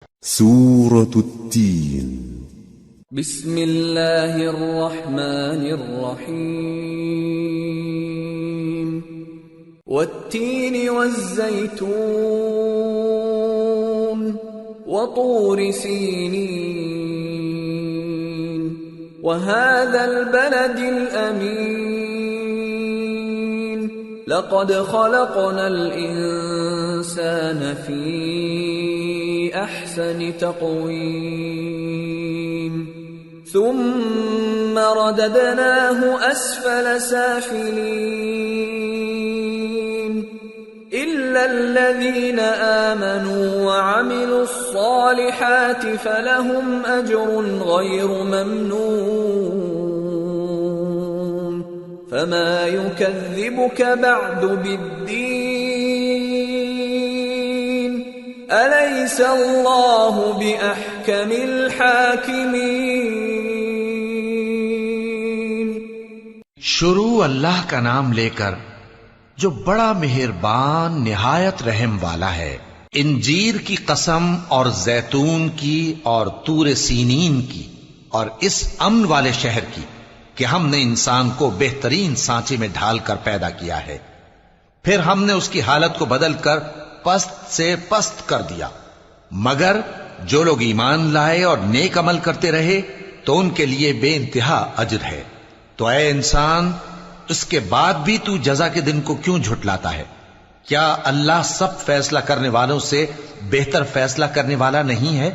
सूरतुत तीन। बिस्मिल्लाहिर रहमानिर रहीम। वत्तीनि वज़्ज़ैतून वतूरि सीनीन वहाज़ल बलदिल अमीन। लक़द ख़लक़नल इंसान फ़ी अहसनि तक़वीम सुम्मा रददनाहु अस्फल साफिलीन इल्लल्लज़ीना आमनू वअमिलुस्सालिहाति फलहुम अज्रुन गैरु ममनून फमा युकज़्ज़िबुक बअदु बिद्दीन अलैसल्लाहु बिअहकमिल हाकिमीन। शुरू अल्लाह का नाम लेकर जो बड़ा मेहरबान निहायत रहम वाला है। इंजीर की कसम और जैतून की और तूरे सीनीन की और इस अमन वाले शहर की कि हमने इंसान को बेहतरीन सांचे में ढालकर पैदा किया है, फिर हमने उसकी हालत को बदलकर पस्त से पस्त कर दिया। मगर जो लोग ईमान लाए और नेक अमल करते रहे तो उनके लिए बेइंतहा अज्र है। तो ऐ इंसान, इसके बाद भी तू जज़ा के दिन को क्यों झुटलाता है? क्या अल्लाह सब फैसला करने वालों से बेहतर फैसला करने वाला नहीं है?